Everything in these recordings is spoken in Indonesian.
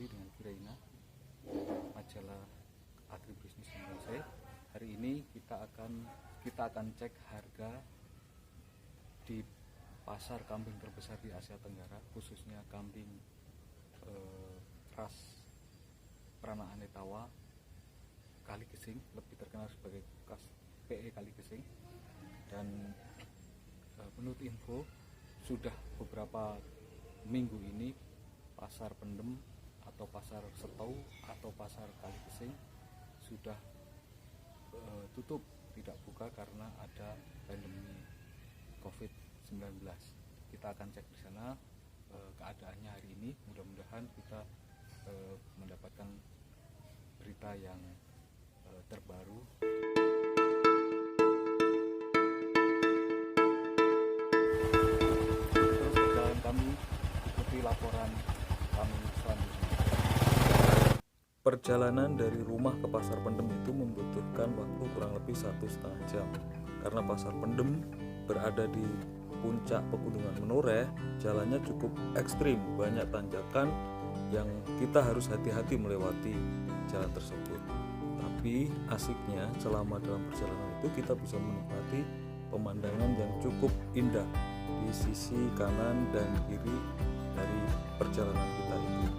lagi dengan Kiraina, majalah agribisnis Indonesia. Hari ini kita akan cek harga di pasar kambing terbesar di Asia Tenggara, khususnya kambing ras Pranaan Etawa Kali Gesing, lebih terkenal sebagai PE Kali Gesing. Dan menurut info, sudah beberapa minggu ini pasar Pendem atau pasar Setou atau pasar Kali Gesing sudah tutup, tidak buka karena ada pandemi COVID-19. Kita akan cek di sana keadaannya hari ini. Mudah-mudahan kita mendapatkan berita yang terbaru. Terus perjalanan kami ikuti laporan kami selanjutnya. Perjalanan dari rumah ke pasar Pendem itu membutuhkan waktu kurang lebih 1,5 jam. Karena pasar Pendem berada di puncak pegunungan Menoreh, jalannya cukup ekstrim, banyak tanjakan yang kita harus hati-hati melewati jalan tersebut. Tapi asiknya selama dalam perjalanan itu kita bisa menikmati pemandangan yang cukup indah di sisi kanan dan kiri dari perjalanan kita itu.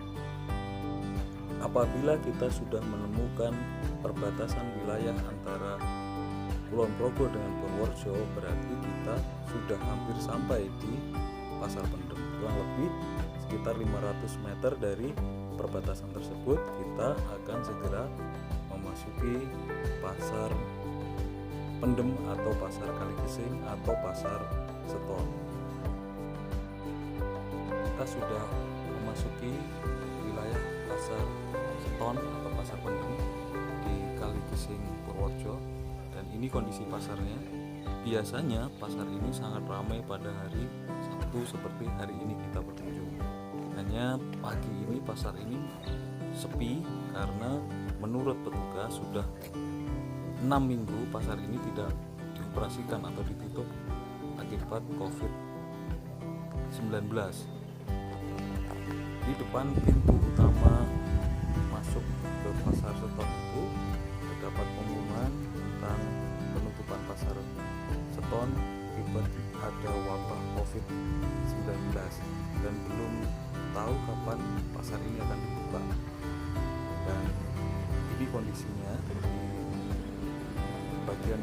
Apabila kita sudah menemukan perbatasan wilayah antara Kulon Progo dengan Purworejo, berarti kita sudah hampir sampai di pasar Pendem. Kurang lebih sekitar 500 meter dari perbatasan tersebut, kita akan segera memasuki pasar Pendem atau pasar Kali Gesing atau pasar Setou. Kita sudah memasuki wilayah pasar Setou atau pasar Pendem di Kali Gesing Purworejo. Dan ini kondisi pasarnya. Biasanya pasar ini sangat ramai pada hari Sabtu seperti hari ini kita berkunjung. Hanya pagi ini pasar ini sepi karena menurut petugas sudah 6 minggu pasar ini tidak dioperasikan atau ditutup akibat COVID-19. Di depan pintu utama masuk ke pasar Setou itu terdapat pengumuman tentang penutupan pasar Setou akibat ada wabah COVID-19 dan belum tahu kapan pasar ini akan dibuka. Dan ini kondisinya di bagian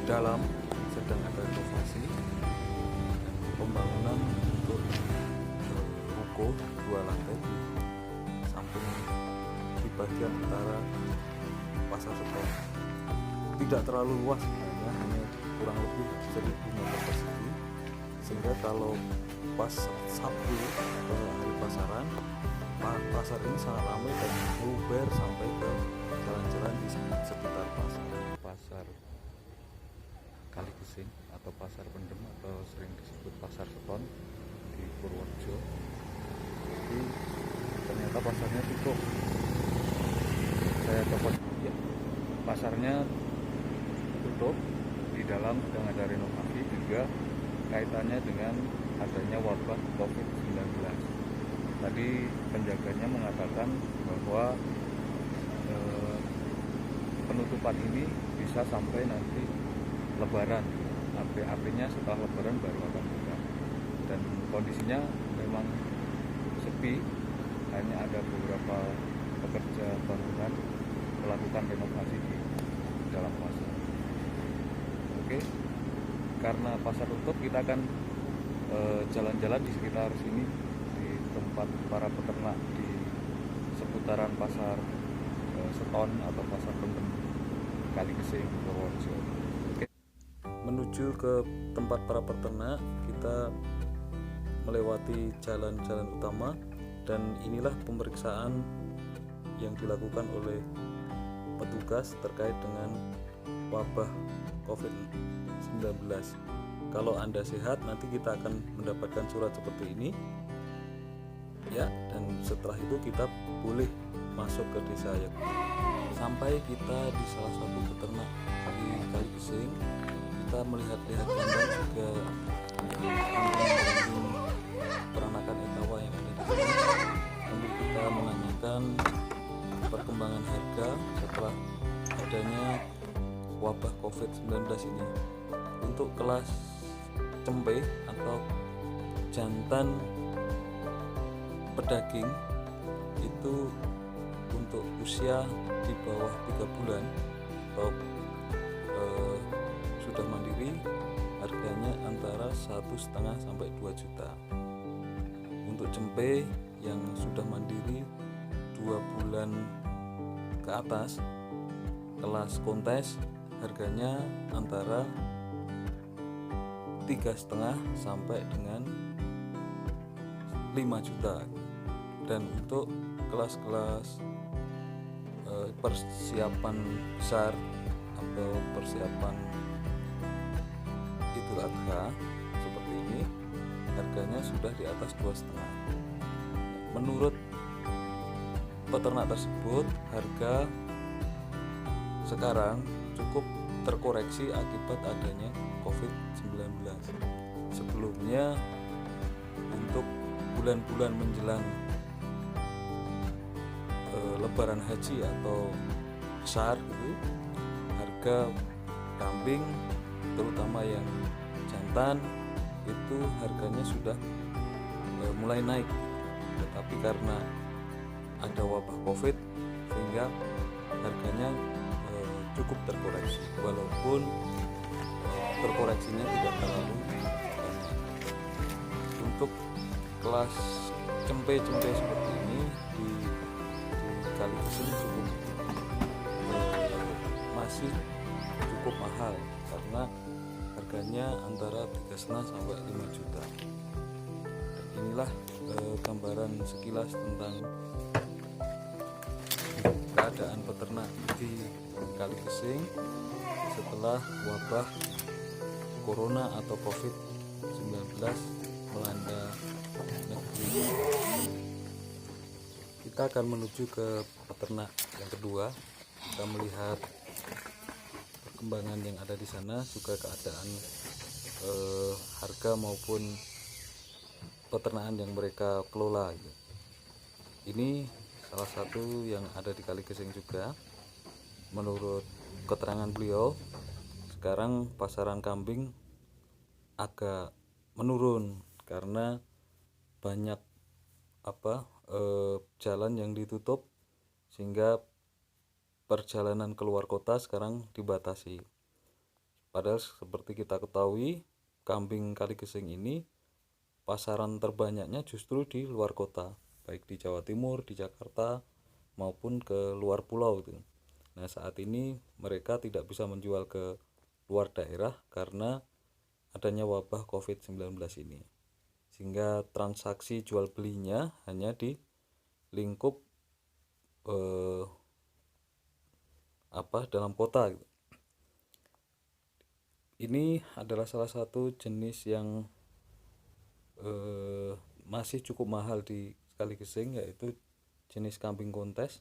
dalam sedang ada renovasi dan pembangunan untuk ruko 2 lantai di samping di bagian utara pasar Setou. Tidak terlalu luas sebenarnya, hanya kurang lebih 1.000 meter persegi, sehingga kalau pas Sabtu atau hari pasaran, pasar ini sangat ramai dan meluber sampai ke jalan-jalan di sekitar pasar Kali Gesing atau pasar Pendem atau sering disebut pasar Setou di Purworejo. Jadi ternyata pasarnya tutup. Saya dapat pasarnya tutup, di dalam sedang ada renovasi, juga kaitannya dengan adanya wabah COVID-19. Tadi penjaganya mengatakan bahwa penutupan ini bisa sampai nanti Lebaran. Artinya setelah Lebaran baru akan buka. Dan kondisinya memang sepi, hanya ada beberapa pekerja bangunan melakukan renovasi di dalam pasar. Oke, karena pasar tutup, kita akan jalan-jalan di sekitar sini, di tempat para peternak di seputaran pasar Setou atau pasar Pendem Kali Gesing Purworejo. Oke. Menuju ke tempat para peternak, kita melewati jalan-jalan utama, dan inilah pemeriksaan yang dilakukan oleh petugas terkait dengan wabah COVID-19. Kalau Anda sehat, nanti kita akan mendapatkan surat seperti ini ya, dan setelah itu kita boleh masuk ke desa ya. Sampai kita di salah satu peternak di Kali Gesing, kita melihat-lihat kandang juga kambing peranakan Etawa yang ada di sini. Sambil kita menanyakan COVID-19 ini. Untuk kelas cempe atau jantan pedaging itu untuk usia di bawah 3 bulan atau sudah mandiri, harganya antara 1,5 sampai 2 juta. Untuk cempe yang sudah mandiri 2 bulan ke atas, kelas kontes, harganya antara 3,5 sampai dengan 5 juta. Dan untuk kelas-kelas persiapan besar atau persiapan Idul Adha seperti ini, harganya sudah di atas 2,5. Menurut peternak tersebut, harga sekarang cukup terkoreksi akibat adanya COVID-19. Sebelumnya untuk bulan-bulan menjelang Lebaran haji atau besar gitu, harga kambing terutama yang jantan itu harganya sudah mulai naik, tetapi karena ada wabah COVID sehingga harganya cukup terkoreksi, walaupun terkoreksinya tidak terlalu banyak. Untuk kelas cempe-cempe seperti ini di Kaligeseng cukup masih cukup mahal karena harganya antara 3,5 sampai 5 juta. Inilah gambaran sekilas tentang keadaan peternak di Kaligeseng setelah wabah corona atau COVID-19 melanda negeri. Kita akan menuju ke peternak yang kedua. Kita melihat perkembangan yang ada di sana, juga keadaan harga maupun peternakan yang mereka kelola. Ini salah satu yang ada di Kaligeseng juga. Menurut keterangan beliau, sekarang pasaran kambing agak menurun karena banyak jalan yang ditutup sehingga perjalanan keluar kota sekarang dibatasi. Padahal seperti kita ketahui, kambing Kaligeseng ini pasaran terbanyaknya justru di luar kota, baik di Jawa Timur, di Jakarta maupun ke luar pulau itu. Nah, saat ini mereka tidak bisa menjual ke luar daerah karena adanya wabah COVID-19 ini, sehingga transaksi jual belinya hanya di lingkup dalam kota. Ini adalah salah satu jenis yang masih cukup mahal di Kaligeseng, yaitu jenis kambing kontes.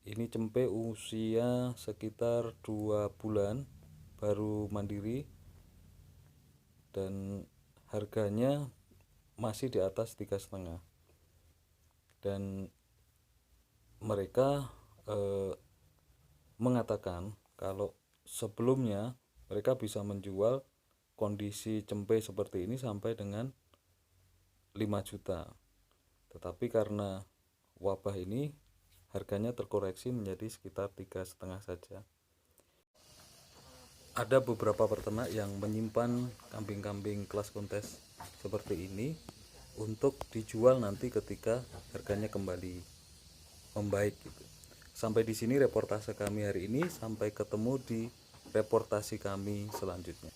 Ini cempe usia sekitar 2 bulan baru mandiri dan harganya masih di atas 3,5. Dan mereka mengatakan kalau sebelumnya mereka bisa menjual kondisi cempe seperti ini sampai dengan 5 juta, tetapi karena wabah ini harganya terkoreksi menjadi sekitar 3,5 saja. Ada beberapa peternak yang menyimpan kambing-kambing kelas kontes seperti ini untuk dijual nanti ketika harganya kembali membaik gitu. Sampai di sini reportase kami hari ini, sampai ketemu di reportasi kami selanjutnya.